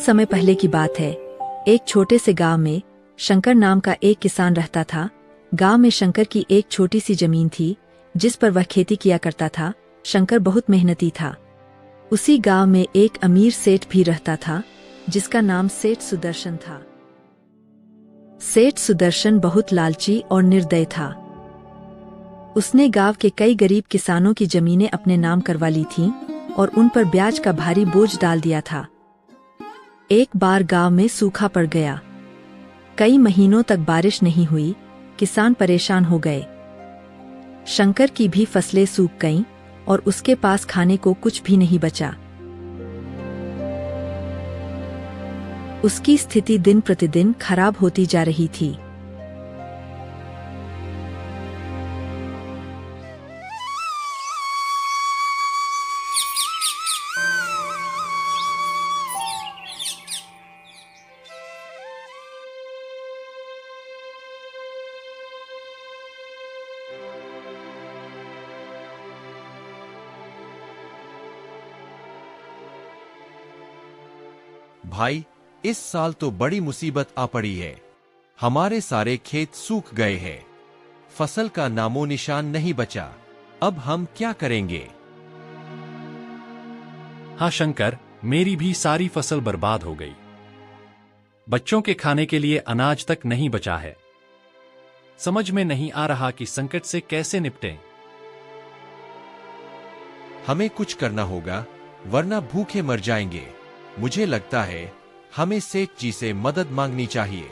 समय पहले की बात है। एक छोटे से गांव में शंकर नाम का एक किसान रहता था। गांव में शंकर की एक छोटी सी जमीन थी जिस पर वह खेती किया करता था। शंकर बहुत मेहनती था। उसी गांव में एक अमीर सेठ भी रहता था जिसका नाम सेठ सुदर्शन था। सेठ सुदर्शन बहुत लालची और निर्दयी था। उसने गांव के कई गरीब किसानों की जमीनें अपने नाम करवा ली थीं और उन पर ब्याज का भारी बोझ डाल दिया था। एक बार गांव में सूखा पड़ गया। कई महीनों तक बारिश नहीं हुई। किसान परेशान हो गए। शंकर की भी फसलें सूख गईं और उसके पास खाने को कुछ भी नहीं बचा। उसकी स्थिति दिन प्रतिदिन खराब होती जा रही थी। भाई, इस साल तो बड़ी मुसीबत आ पड़ी है। हमारे सारे खेत सूख गए हैं। फसल का नामो निशान नहीं बचा। अब हम क्या करेंगे? हाँ शंकर, मेरी भी सारी फसल बर्बाद हो गई। बच्चों के खाने के लिए अनाज तक नहीं बचा है। समझ में नहीं आ रहा कि संकट से कैसे निपटें। हमें कुछ करना होगा वरना भूखे मर जाएंगे। मुझे लगता है हमें सेठ जी से मदद मांगनी चाहिए।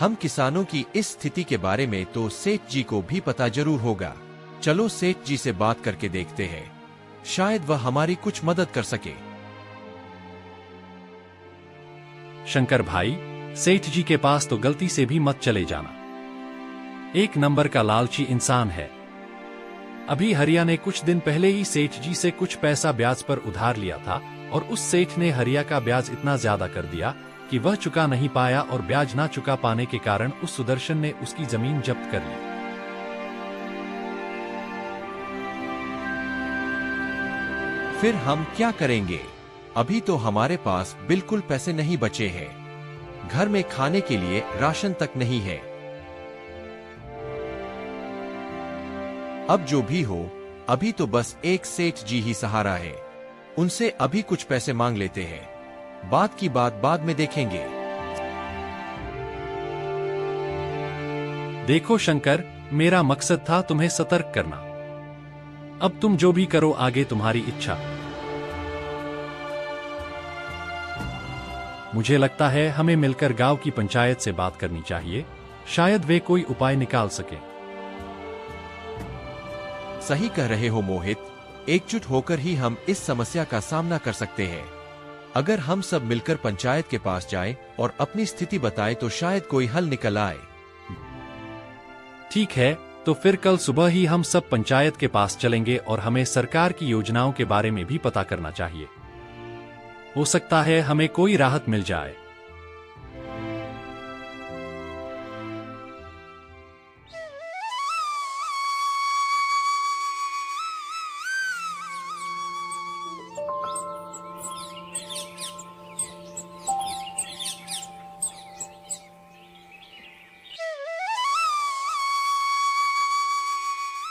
हम किसानों की इस स्थिति के बारे में तो सेठ जी को भी पता जरूर होगा। चलो सेठ जी से बात करके देखते हैं, शायद वह हमारी कुछ मदद कर सके। शंकर भाई, सेठ जी के पास तो गलती से भी मत चले जाना। एक नंबर का लालची इंसान है। अभी हरिया ने कुछ दिन पहले ही सेठ जी से कुछ पैसा ब्याज पर उधार लिया था और उस सेठ ने हरिया का ब्याज इतना ज्यादा कर दिया कि वह चुका नहीं पाया और ब्याज ना चुका पाने के कारण उस सुदर्शन ने उसकी जमीन जब्त कर ली। फिर हम क्या करेंगे? अभी तो हमारे पास बिल्कुल पैसे नहीं बचे हैं। घर में खाने के लिए राशन तक नहीं है। अब जो भी हो, अभी तो बस एक सेठ जी ही सहारा है। उनसे अभी कुछ पैसे मांग लेते हैं। बात की बात बाद में देखेंगे। देखो शंकर, मेरा मकसद था तुम्हें सतर्क करना। अब तुम जो भी करो आगे तुम्हारी इच्छा। मुझे लगता है हमें मिलकर गांव की पंचायत से बात करनी चाहिए। शायद वे कोई उपाय निकाल सके। सही कह रहे हो मोहित। एकजुट होकर ही हम इस समस्या का सामना कर सकते हैं। अगर हम सब मिलकर पंचायत के पास जाएं और अपनी स्थिति बताएं तो शायद कोई हल निकल आए। ठीक है, तो फिर कल सुबह ही हम सब पंचायत के पास चलेंगे और हमें सरकार की योजनाओं के बारे में भी पता करना चाहिए। हो सकता है हमें कोई राहत मिल जाए।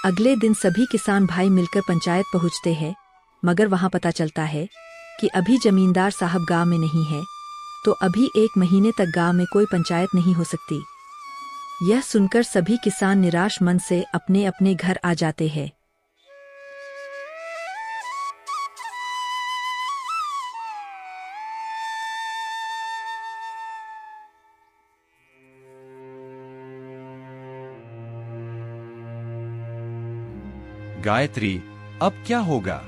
अगले दिन सभी किसान भाई मिलकर पंचायत पहुंचते हैं, मगर वहां पता चलता है कि अभी जमींदार साहब गांव में नहीं है, तो अभी 1 महीने तक गांव में कोई पंचायत नहीं हो सकती। यह सुनकर सभी किसान निराश मन से अपने अपने घर आ जाते हैं। गायत्री, अब क्या होगा?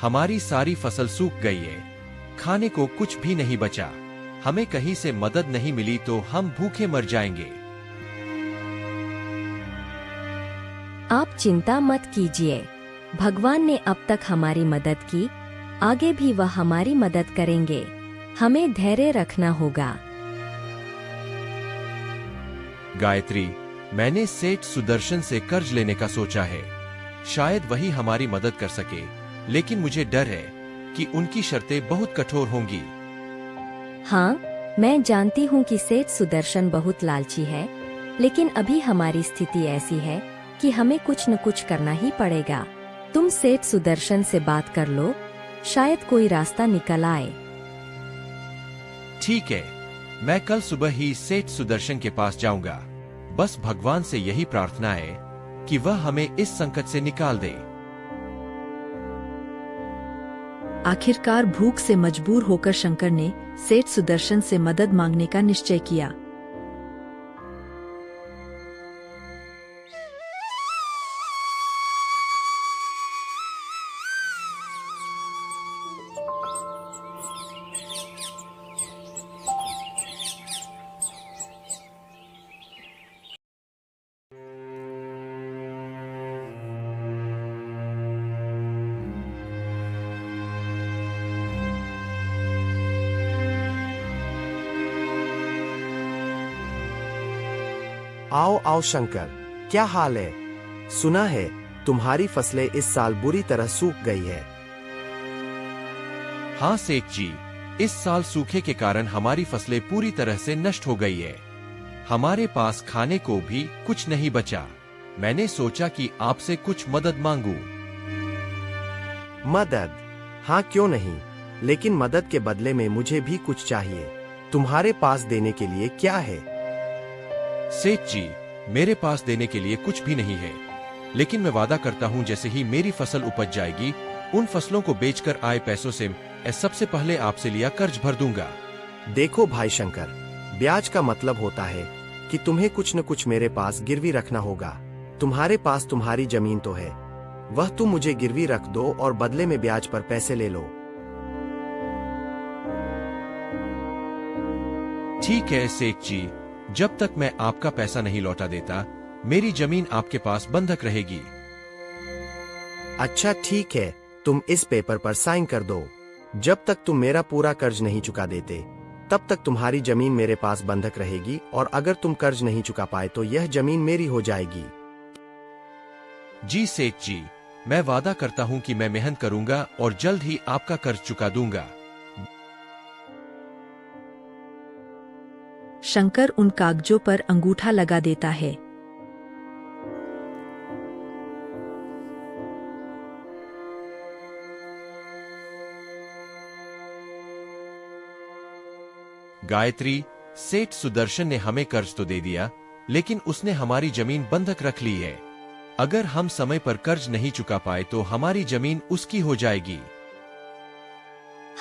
हमारी सारी फसल सूख गई है। खाने को कुछ भी नहीं बचा। हमें कहीं से मदद नहीं मिली तो हम भूखे मर जाएंगे। आप चिंता मत कीजिए। भगवान ने अब तक हमारी मदद की, आगे भी वह हमारी मदद करेंगे। हमें धैर्य रखना होगा। गायत्री, मैंने सेठ सुदर्शन से कर्ज लेने का सोचा है। शायद वही हमारी मदद कर सके, लेकिन मुझे डर है कि उनकी शर्तें बहुत कठोर होंगी। हाँ, मैं जानती हूँ कि सेठ सुदर्शन बहुत लालची है, लेकिन अभी हमारी स्थिति ऐसी है कि हमें कुछ न कुछ करना ही पड़ेगा। तुम सेठ सुदर्शन से बात कर लो, शायद कोई रास्ता निकल आए। ठीक है, मैं कल सुबह ही सेठ सुदर्शन के पास जाऊंगा। बस भगवान से यही प्रार्थना है कि वह हमें इस संकट से निकाल दे। आखिरकार भूख से मजबूर होकर शंकर ने सेठ सुदर्शन से मदद मांगने का निश्चय किया। आओ आओ शंकर, क्या हाल है? सुना है तुम्हारी फसलें इस साल बुरी तरह सूख गई है। हाँ सेठ जी, इस साल सूखे के कारण हमारी फसलें पूरी तरह से नष्ट हो गई है। हमारे पास खाने को भी कुछ नहीं बचा। मैंने सोचा कि आपसे कुछ मदद मांगूं। मदद? हाँ, क्यों नहीं, लेकिन मदद के बदले में मुझे भी कुछ चाहिए। तुम्हारे पास देने के लिए क्या है? सेठ जी, मेरे पास देने के लिए कुछ भी नहीं है, लेकिन मैं वादा करता हूँ जैसे ही मेरी फसल उपज जाएगी, उन फसलों को बेचकर आए पैसों से मैं सबसे पहले आपसे लिया कर्ज भर दूंगा। देखो भाई शंकर, ब्याज का मतलब होता है कि तुम्हें कुछ न कुछ मेरे पास गिरवी रखना होगा। तुम्हारे पास तुम्हारी जमीन तो है, वह तुम मुझे गिरवी रख दो और बदले में ब्याज पर पैसे ले लो। ठीक है सेठ जी, जब तक मैं आपका पैसा नहीं लौटा देता, मेरी जमीन आपके पास बंधक रहेगी। अच्छा ठीक है, तुम इस पेपर पर साइन कर दो। जब तक तुम मेरा पूरा कर्ज नहीं चुका देते, तब तक तुम्हारी जमीन मेरे पास बंधक रहेगी, और अगर तुम कर्ज नहीं चुका पाए तो यह जमीन मेरी हो जाएगी। जी सेठ जी, मैं वादा करता हूँ कि मैं मेहनत करूंगा और जल्द ही आपका कर्ज चुका दूंगा। शंकर उन कागजों पर अंगूठा लगा देता है। गायत्री, सेठ सुदर्शन ने हमें कर्ज तो दे दिया, लेकिन उसने हमारी जमीन बंधक रख ली है। अगर हम समय पर कर्ज नहीं चुका पाए तो हमारी जमीन उसकी हो जाएगी।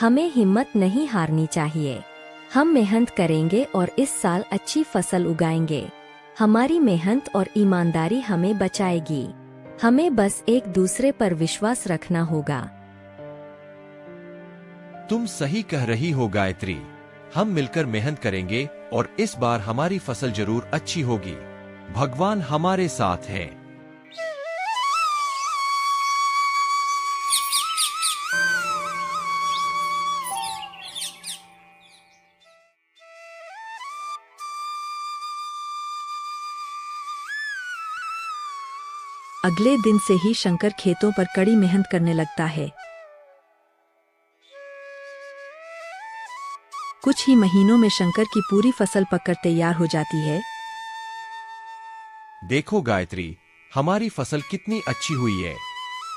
हमें हिम्मत नहीं हारनी चाहिए। हम मेहनत करेंगे और इस साल अच्छी फसल उगाएंगे। हमारी मेहनत और ईमानदारी हमें बचाएगी। हमें बस एक दूसरे पर विश्वास रखना होगा। तुम सही कह रही हो गायत्री, हम मिलकर मेहनत करेंगे और इस बार हमारी फसल जरूर अच्छी होगी। भगवान हमारे साथ है। अगले दिन से ही शंकर खेतों पर कड़ी मेहनत करने लगता है। कुछ ही महीनों में शंकर की पूरी फसल पककर तैयार हो जाती है। देखो गायत्री, हमारी फसल कितनी अच्छी हुई है।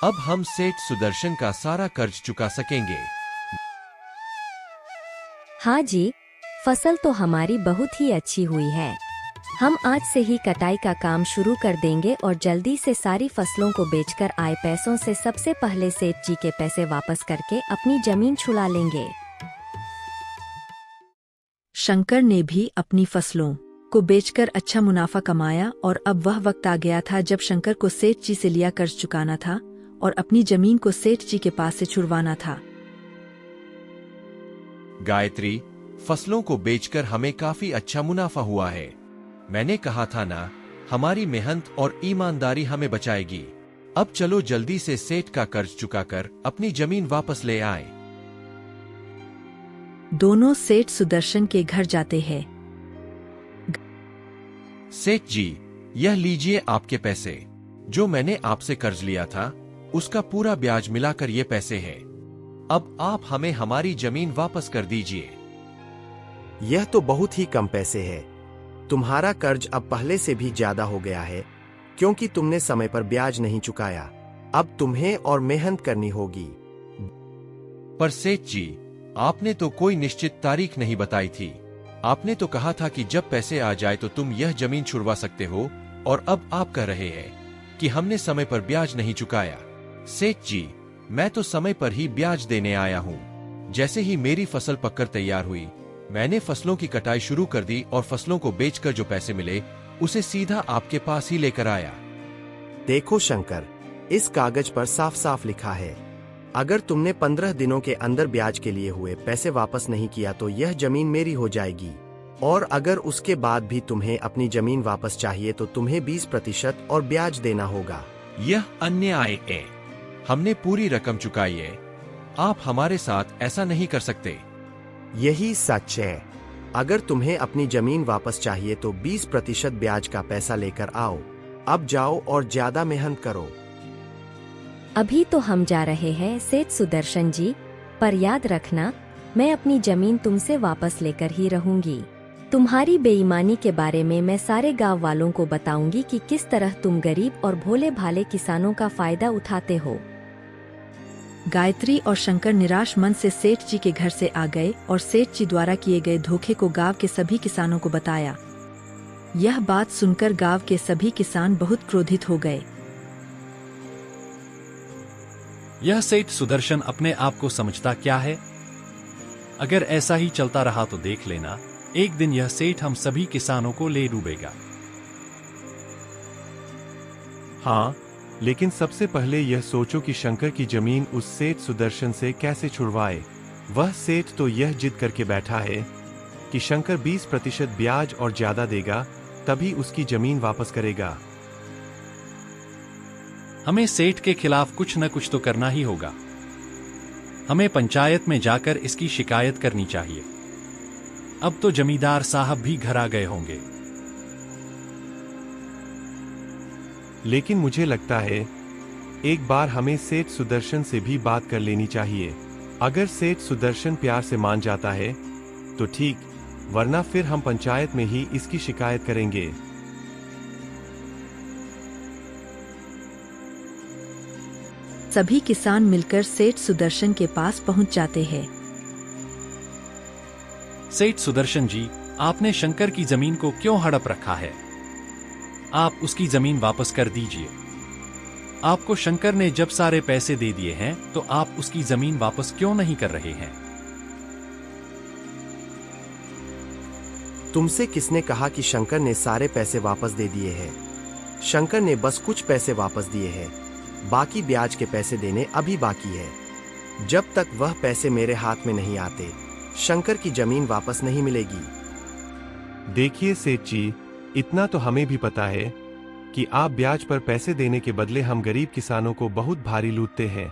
अब हम सेठ सुदर्शन का सारा कर्ज चुका सकेंगे। हाँ जी, फसल तो हमारी बहुत ही अच्छी हुई है। हम आज से ही कटाई का काम शुरू कर देंगे और जल्दी से सारी फसलों को बेचकर आए पैसों से सबसे पहले सेठ जी के पैसे वापस करके अपनी जमीन छुड़ा लेंगे। शंकर ने भी अपनी फसलों को बेचकर अच्छा मुनाफा कमाया और अब वह वक्त आ गया था जब शंकर को सेठ जी से लिया कर्ज चुकाना था और अपनी जमीन को सेठ जी के पास से छुड़वाना था। गायत्री, फसलों को बेचकर हमें काफी अच्छा मुनाफा हुआ है। मैंने कहा था ना, हमारी मेहनत और ईमानदारी हमें बचाएगी। अब चलो जल्दी से सेठ का कर्ज चुकाकर अपनी जमीन वापस ले आए। दोनों सेठ सुदर्शन के घर जाते हैं। सेठ जी, यह लीजिए आपके पैसे। जो मैंने आपसे कर्ज लिया था, उसका पूरा ब्याज मिलाकर ये पैसे हैं। अब आप हमें हमारी जमीन वापस कर दीजिए। यह तो बहुत ही कम पैसे है। तुम्हारा कर्ज अब पहले से भी ज्यादा हो गया है, क्योंकि तुमने समय पर ब्याज नहीं चुकाया। अब तुम्हें और मेहनत करनी होगी। पर सेठ जी, आपने तो कोई निश्चित तारीख नहीं बताई थी। आपने तो कहा था कि जब पैसे आ जाए तो तुम यह जमीन छुड़वा सकते हो, और अब आप कह रहे हैं कि हमने समय पर ब्याज नहीं चुकाया। सेठ जी, मैं तो समय पर ही ब्याज देने आया हूँ। जैसे ही मेरी फसल पककर तैयार हुई, मैंने फसलों की कटाई शुरू कर दी और फसलों को बेचकर जो पैसे मिले उसे सीधा आपके पास ही लेकर आया। देखो शंकर, इस कागज पर साफ साफ लिखा है, अगर तुमने 15 दिनों के अंदर ब्याज के लिए हुए पैसे वापस नहीं किया तो यह जमीन मेरी हो जाएगी, और अगर उसके बाद भी तुम्हें अपनी जमीन वापस चाहिए तो तुम्हें 20% और ब्याज देना होगा। यह अन्याय है। हमने पूरी रकम चुकाई है। आप हमारे साथ ऐसा नहीं कर सकते। यही सच है। अगर तुम्हें अपनी जमीन वापस चाहिए तो 20% ब्याज का पैसा लेकर आओ। अब जाओ और ज्यादा मेहनत करो। अभी तो हम जा रहे हैं सेठ सुदर्शन जी, पर याद रखना, मैं अपनी जमीन तुमसे वापस लेकर ही रहूंगी। तुम्हारी बेईमानी के बारे में मैं सारे गांव वालों को बताऊंगी कि किस तरह तुम गरीब और भोले भाले किसानों का फायदा उठाते हो। गायत्री और शंकर निराश मन से सेठ जी के घर से आ गए और सेठ जी द्वारा किए गए धोखे को गांव के सभी किसानों को बताया। यह बात सुनकर गांव के सभी किसान बहुत क्रोधित हो गए। यह सेठ सुदर्शन अपने आप को समझता क्या है? अगर ऐसा ही चलता रहा तो देख लेना, एक दिन यह सेठ हम सभी किसानों को ले डूबेगा। हाँ, लेकिन सबसे पहले यह सोचो कि शंकर की जमीन उस सेठ सुदर्शन से कैसे छुड़वाए। वह सेठ तो यह जिद करके बैठा है कि शंकर 20% ब्याज और ज्यादा देगा, तभी उसकी जमीन वापस करेगा। हमें सेठ के खिलाफ कुछ न कुछ तो करना ही होगा। हमें पंचायत में जाकर इसकी शिकायत करनी चाहिए। अब तो जमींदार साहब भी घर आ गए होंगे। लेकिन मुझे लगता है एक बार हमें सेठ सुदर्शन से भी बात कर लेनी चाहिए। अगर सेठ सुदर्शन प्यार से मान जाता है तो ठीक, वरना फिर हम पंचायत में ही इसकी शिकायत करेंगे। सभी किसान मिलकर सेठ सुदर्शन के पास पहुंच जाते हैं। सेठ सुदर्शन जी, आपने शंकर की जमीन को क्यों हड़प रखा है? आप उसकी जमीन वापस कर दीजिए। आपको शंकर ने जब सारे पैसे दे दिए हैं तो आप उसकी जमीन वापस क्यों नहीं कर रहे हैं? तुमसे किसने कहा कि शंकर ने सारे पैसे वापस दे दिए हैं? शंकर ने बस कुछ पैसे वापस दिए हैं, बाकी ब्याज के पैसे देने अभी बाकी है। जब तक वह पैसे मेरे हाथ में नहीं आते, शंकर की जमीन वापस नहीं मिलेगी। देखिए सेठ जी, इतना तो हमें भी पता है कि आप ब्याज पर पैसे देने के बदले हम गरीब किसानों को बहुत भारी लूटते हैं।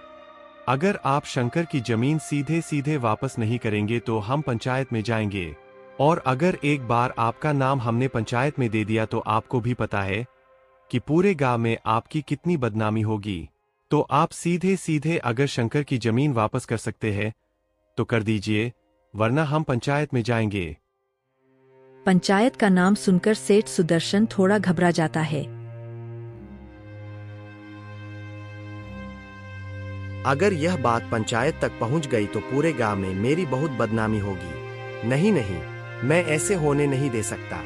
अगर आप शंकर की जमीन सीधे सीधे वापस नहीं करेंगे तो हम पंचायत में जाएंगे, और अगर एक बार आपका नाम हमने पंचायत में दे दिया तो आपको भी पता है कि पूरे गांव में आपकी कितनी बदनामी होगी। तो आप सीधे सीधे अगर शंकर की जमीन वापस कर सकते हैं तो कर दीजिए, वरना हम पंचायत में जाएंगे। पंचायत का नाम सुनकर सेठ सुदर्शन थोड़ा घबरा जाता है। अगर यह बात पंचायत तक पहुंच गई तो पूरे गांव में मेरी बहुत बदनामी होगी। नहीं नहीं, मैं ऐसे होने नहीं दे सकता।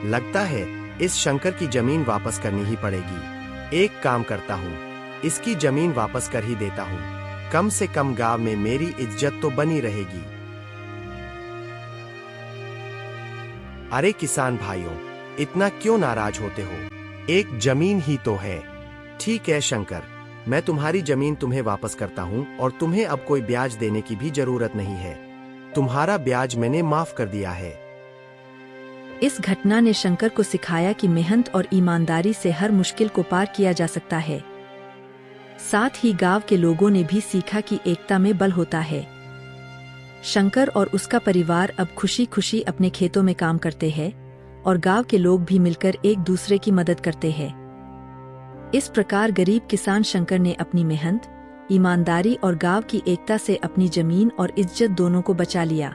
लगता है इस शंकर की जमीन वापस करनी ही पड़ेगी। एक काम करता हूँ, इसकी जमीन वापस कर ही देता हूँ। कम से कम गांव में मेरी इज्जत तो बनी रहेगी। अरे किसान भाइयों, इतना क्यों नाराज होते हो? एक जमीन ही तो है। ठीक है शंकर, मैं तुम्हारी जमीन तुम्हें वापस करता हूँ और तुम्हें अब कोई ब्याज देने की भी जरूरत नहीं है। तुम्हारा ब्याज मैंने माफ कर दिया है। इस घटना ने शंकर को सिखाया कि मेहनत और ईमानदारी से हर मुश्किल को पार किया जा सकता है। साथ ही गांव के लोगों ने भी सीखा कि एकता में बल होता है। शंकर और उसका परिवार अब खुशी खुशी अपने खेतों में काम करते हैं और गांव के लोग भी मिलकर एक दूसरे की मदद करते हैं। इस प्रकार गरीब किसान शंकर ने अपनी मेहनत, ईमानदारी और गांव की एकता से अपनी जमीन और इज्जत दोनों को बचा लिया।